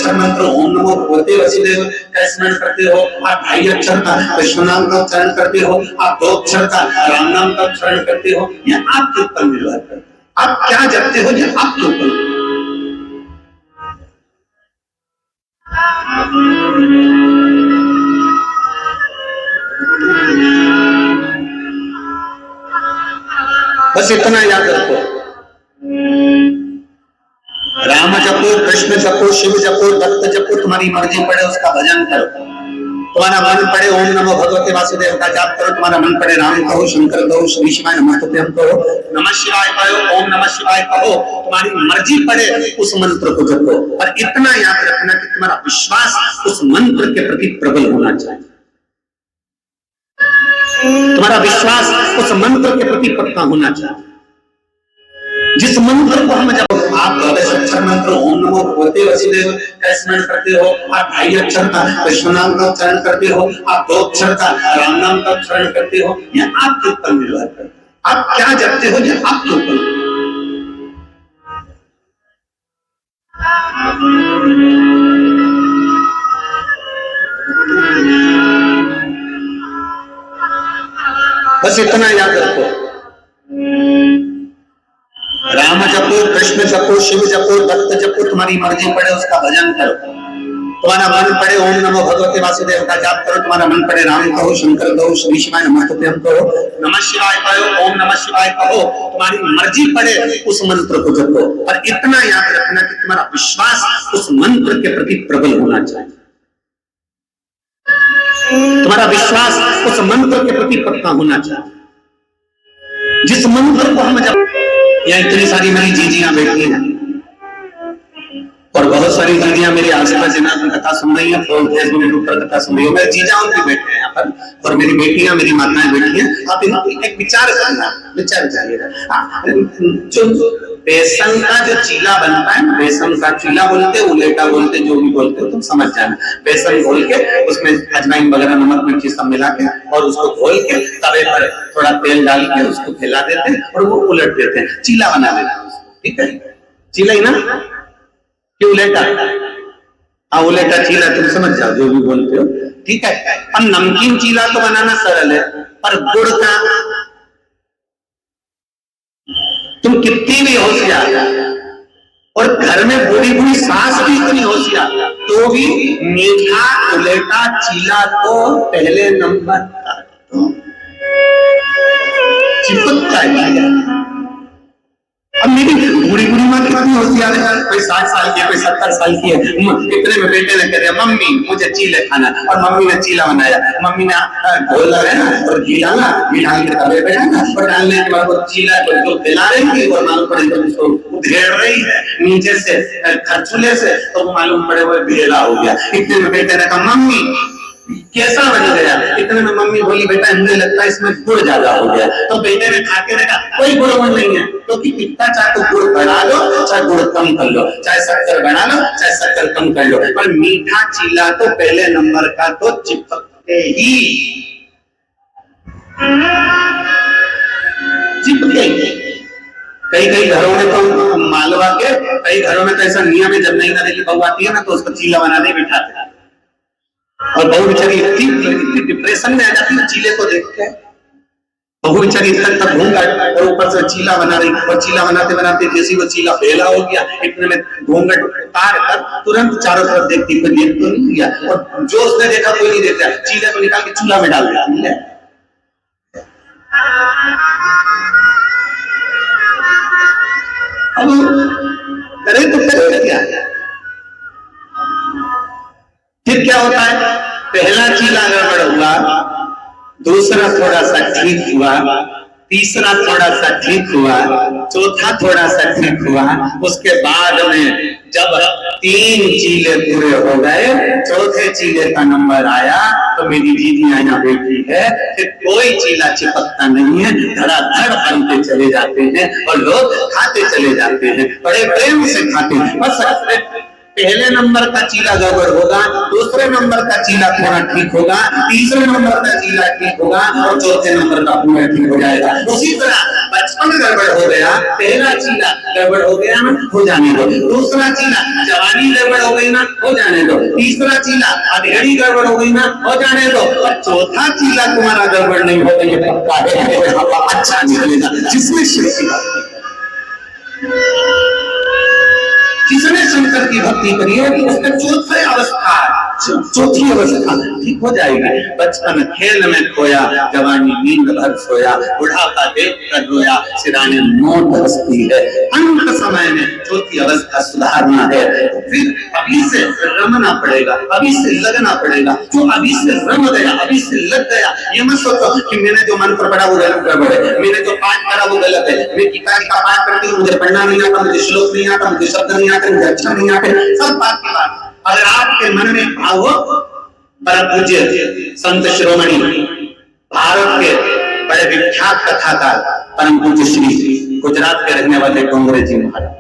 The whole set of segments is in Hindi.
अक्षर मंत्र ओम नमो भगवते वसुदेव का स्मरण करते हो, आप 2.5 अक्षर का विष्णु नाम का उच्चारण करते हो, आप 2 अक्षर का राम नाम का उच्चारण करते हो, ये आपके ऊपर निर्भर करता है। आप क्या जपते हो ये आपके ऊपर। बस इतना याद रखो, राम जपो, कृष्ण जपो, शिव जपो, दत्त जपो, तुम्हारी मर्जी पड़े उसका भजन करो। तुम्हारा मन पड़े ओम नमो भगवते वासुदेव का जाप करो, तुम्हारा मन पड़े राम कहो, शंकर कहो, श्री शिवाय नमस्तुभ्यं कहो, नमः शिवाय कहो, ओम नमः शिवाय कहो, तुम्हारी मर्जी पड़े उस मंत्र को जपो। और इतना याद रखना कि तुम्हारा विश्वास उस मंत्र के प्रति प्रबल होना चाहिए, तुम्हारा विश्वास उस मंत्र के प्रति पक्का होना चाहिए। जिस मंत्र को हम जब आप 12 अक्षर मंत्र ओम नमो भगवते वसुदेव का स्मरण करते हो, आप 2.5 अक्षर का विष्णु नाम का उच्चारण करते हो, आप 2 अक्षर का राम नाम का उच्चारण करते हो, ये आपके ऊपर निर्भर करता है। आप क्या जपते हो ये आपके ऊपर। बस इतना याद रखो, राम जपो, कृष्ण जपो, शिव जपो, दत्त जपो, तुम्हारी मर्जी पड़े उसका भजन करो। तुम्हारा मन पड़े ओम नमो भगवते वासुदेव का जाप करो, तुम्हारा मन पड़े राम कहो, शंकर कहो, श्री शिवाय नमस्तुभ्यं कहो, नमः शिवाय कहो, ओम नमः शिवाय कहो, तुम्हारी मर्जी पड़े उस मंत्र को जपो। और इतना याद रखना कि तुम्हारा विश्वास उस मंत्र के प्रति प्रबल होना चाहिए, तुम्हारा विश्वास उस मंत्र के प्रति पक्का होना चाहिए। जिस मंत्र को हम जब, यहाँ इतनी सारी मेरी जीजियां बैठी हैं और बहुत सारी जीजियां मेरे आसपास जनाब कथा सुन रही है, फेसबुक यूट्यूब पर कथा सुन रही है। मेरे जीजा भी बैठे हैं यहाँ पर और मेरी बेटियां, मेरी माताएं बैठी हैं। आप एक विचार करना, विचार करिएगा। जो बेसन का जो चीला बनता है, बेसन का चीला बोलते, उलेटा बोलते, जो भी बोलते हो तुम समझ जाना। बेसन घोल के उसमें अजवाइन वगैरह नमक मिर्ची सब मिला के और उसको घोल के तवे पर थोड़ा तेल डाल के उसको फैला देते हैं और वो उलट देते हैं, चीला बना देते हैं उसको। ठीक है, चीला ही ना कि उलेटा? हाँ, उलेटा चीला तुम समझ जाओ जो भी बोलते हो। ठीक है, अब नमकीन चीला तो बनाना सरल है, पर गुड़ का तुम कितनी भी होशियार और घर में बूढ़ी बूढ़ी सास भी इतनी होशियार, तो भी मीठा उलेटा चीला तो पहले नंबर का तो चिपकता है। अब मेरी बूढ़ी बूढ़ी माँ कितनी होशियार है, कोई 60 साल की है, कोई 70 साल की है। इतने में बेटे ने कह दिया मम्मी मुझे चीले खाना, और मम्मी ने चीला बनाया। मम्मी ने घोल लगाया ना और घी डाला, घी डाल के तवे पे डाला और डालने के बाद वो चीला को फैला रही थी और मालूम पड़े तो उसको उधेड़ रही है नीचे से खरचूले से, तो वो मालूम पड़े वो भेला हो गया। इतने में बेटे ने कहा मम्मी कैसा बन गया? इतने में मम्मी बोली बेटा मुझे लगता है इसमें गुड़ ज्यादा हो गया। तो बेटे ने खा के देखा कोई गुड़ नहीं है, तो कितना चाहे तो गुड़ बढ़ा लो चाहे गुड़ कम कर लो, चाहे शक्कर बढ़ा लो चाहे शक्कर कम कर लो, पर मीठा चीला तो पहले नंबर का तो चिपके ही चिपके। कई घरों में तो मालवा के कई घरों में तो ऐसा नियम है, जब नई नदी बहू आती है ना तो उसको चीला बनाने बिठाते हैं और बहू बेचारी इतनी डिप्रेशन में आ जाती है चीले को देख के। बहू बेचारी तक घूंघट और ऊपर से चीला बना रही, और चीला बनाते बनाते जैसे वो चीला फैला हो गया, इतने में घूंघट उतार कर तुरंत चारों तरफ देखती, कोई देख तो नहीं गया, और जो उसने देखा कोई नहीं देखा, चीले को निकाल के चूल्हा में डाल दिया। अब करे तो करे क्या? फिर क्या होता है? पहला चीला गड़बड़ हुआ, दूसरा थोड़ा सा ठीक हुआ, तीसरा थोड़ा सा ठीक हुआ, चौथा थोड़ा सा ठीक हुआ, उसके बाद में जब 3 चीले पूरे हो गए, चौथे चीले का नंबर आया तो मेरी दीदी यहाँ बैठी है, फिर कोई चीला चिपकता नहीं है, धड़ाधड़ बनते चले जाते हैं और लोग खाते चले जाते हैं, बड़े प्रेम से खाते हैं। बस पहले नंबर का चीला गड़बड़ होगा, दूसरे नंबर का चीला थोड़ा ठीक होगा, तीसरे नंबर का चीला ठीक होगा और चौथे नंबर का पूरा ठीक हो जाएगा। उसी तरह बचपन गड़बड़ हो गया, पहला चीला गड़बड़ हो गया ना, हो जाने दो। दूसरा चीला जवानी गड़बड़ हो गई ना, हो जाने दो। तीसरा चीला अधेड़ी गड़बड़ हो गई ना, हो जाने दो। और चौथा चीला तुम्हारा गड़बड़ नहीं होगा, ये पक्का है, अच्छा निकलेगा। जिसमें जिसने शंकर की भक्ति करी है उसका चौथी अवस्था ठीक हो जाएगी। बचपन खेल में खोया, जवानी नींद भर सोया, बुढ़ापा देख कर रोया, सिराने मौत हंसती है। अंत समय में चौथी अवस्था सुधारना है, तो फिर अभी से रमना पड़ेगा, अभी से लगना पड़ेगा। जो अभी से रम गया, अभी से लग गया, ये मत सोचो कि मैंने जो मंत्र पढ़ा वो गड़बड़ है, मैंने जो पाठ करा वो गलत है, मैं गीता का पाठ करती हूँ, मुझे पढ़ना नहीं आता, मुझे श्लोक नहीं आता, मुझे शब्द नहीं आते, मुझे अच्छा नहीं आते, सब बात की बात। अगर आपके मन में भाव हो, परम पूज्य संत शिरोमणि भारत के बड़े विख्यात कथाकार परम पूज्य श्री गुजरात के रहने वाले डोंगरे जी महाराज,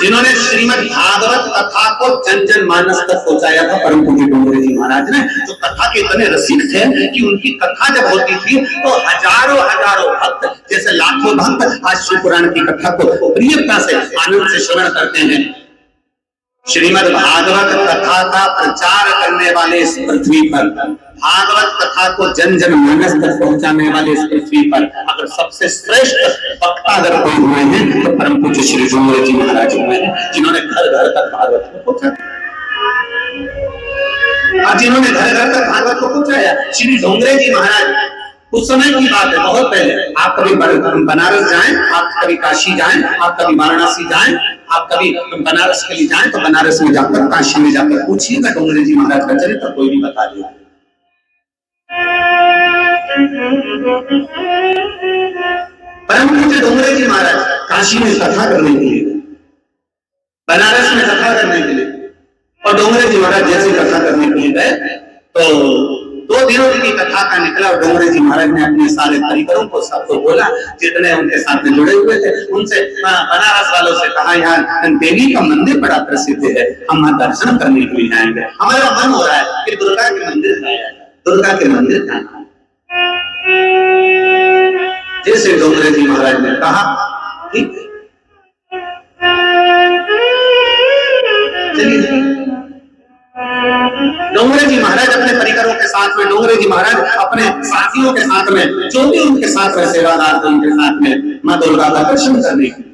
जिन्होंने श्रीमद् भागवत कथा को जन जन मानस तक पहुंचाया था। परम पूज्य डोंगरे जी महाराज ने जो कथा के इतने रसिक थे कि उनकी कथा जब होती थी तो हजारों हजारों भक्त, जैसे लाखों भक्त आज शिव पुराण की कथा को प्रियता से आनंद से श्रवण करते हैं। श्रीमद् भागवत कथा का प्रचार करने वाले इस पृथ्वी पर, भागवत कथा को जन जन मानस तक पहुंचाने वाले इस पृथ्वी पर अगर सबसे श्रेष्ठ वक्ता अगर कोई हुए हैं तो परम पूज्य श्री डोंगरे जी महाराज हुए हैं, जिन्होंने घर घर तक भागवत को पहुंचाया। और जिन्होंने घर घर तक भागवत को पहुंचाया श्री डोंगरे जी महाराज, उस समय की बात है, बहुत पहले। आप कभी बनारस जाएं, आप कभी काशी जाएं, आप कभी वाराणसी जाएं, आप कभी बनारस के लिए जाएं तो बनारस में जाकर, काशी में जाकर पूछिएगा डोंगरे जी महाराज का चरित्र, कोई भी बता देगा। परम पूज्य डोंगरे जी महाराज काशी में कथा करने के लिए, बनारस में कथा करने के लिए, और डोंगरे जी महाराज जैसे कथा करने के लिए गए तो 2 दिनों की कथा का निकला और डोंगरे जी महाराज ने अपने सारे परिकरों को सबको बोला, जितने उनके साथ में जुड़े हुए थे उनसे, बनारस वालों से कहा यहाँ देवी का मंदिर बड़ा प्रसिद्ध है, हम वहां दर्शन करने के लिए जाएंगे, हमारा मन हो रहा है कि दुर्गा के मंदिर जाए, दुर्गा के मंदिर जाना। जैसे डोंगरे जी महाराज ने कहा ठीक चलिए। डोंगरे जी महाराज अपने परिकरों के साथ में, डोंगरे जी महाराज अपने साथियों के साथ में, जो भी उनके साथ में सेवादार थे उनके साथ में मां दुर्गा का दर्शन करने के लिए।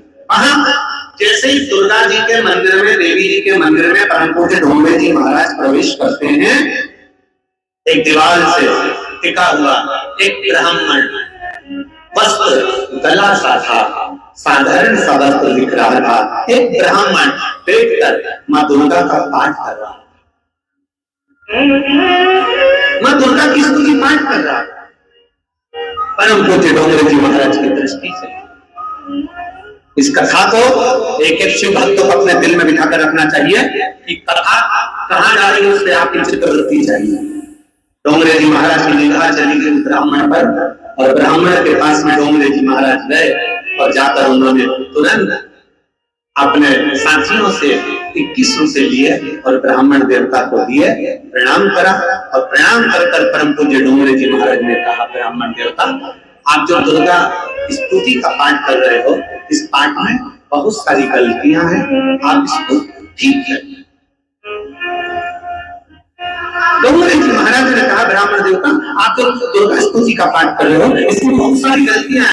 जैसे ही दुर्गा जी के मंदिर में, देवी जी के मंदिर में परम पूज्य डोंगरे जी महाराज प्रवेश करते हैं, एक दीवार से टिका हुआ एक ब्राह्मण वस्त्र गला सा था, साधारण सा वस्त्र दिख रहा था, एक ब्राह्मण बैठकर मां दुर्गा का पाठ कर रहा था, मां दुर्गा की स्तुति पाठ कर रहा था। परम पूज्य डोंगरे जी महाराज की दृष्टि से इस कथा को एक एक शिव भक्त को अपने दिल में बिठाकर रखना चाहिए कि कथा कहां जा रही है उससे आपकी चित्तवृत्ति चाहिए। डोंगरे जी महाराज की निगाह चली गई ब्राह्मण पर, और ब्राह्मण के पास में डोंगरे जी महाराज गए और जाकर उन्होंने तुरंत अपने साथियों से 21 रुपए लिए और ब्राह्मण देवता को दिए, प्रणाम करा, और प्रणाम कर परम पूज्य डोंगरे जी महाराज ने कहा, ब्राह्मण देवता आप जो दुर्गा स्तुति का पाठ कर रहे हो, इस पाठ में बहुत सारी गलतियां हैं, आप इसको ठीक है। डोंगरे जी महाराज ने कहा, ब्राह्मण देवता आप जो दुर्गा स्तुति का पाठ कर रहे हो इसमें बहुत सारी गलतियां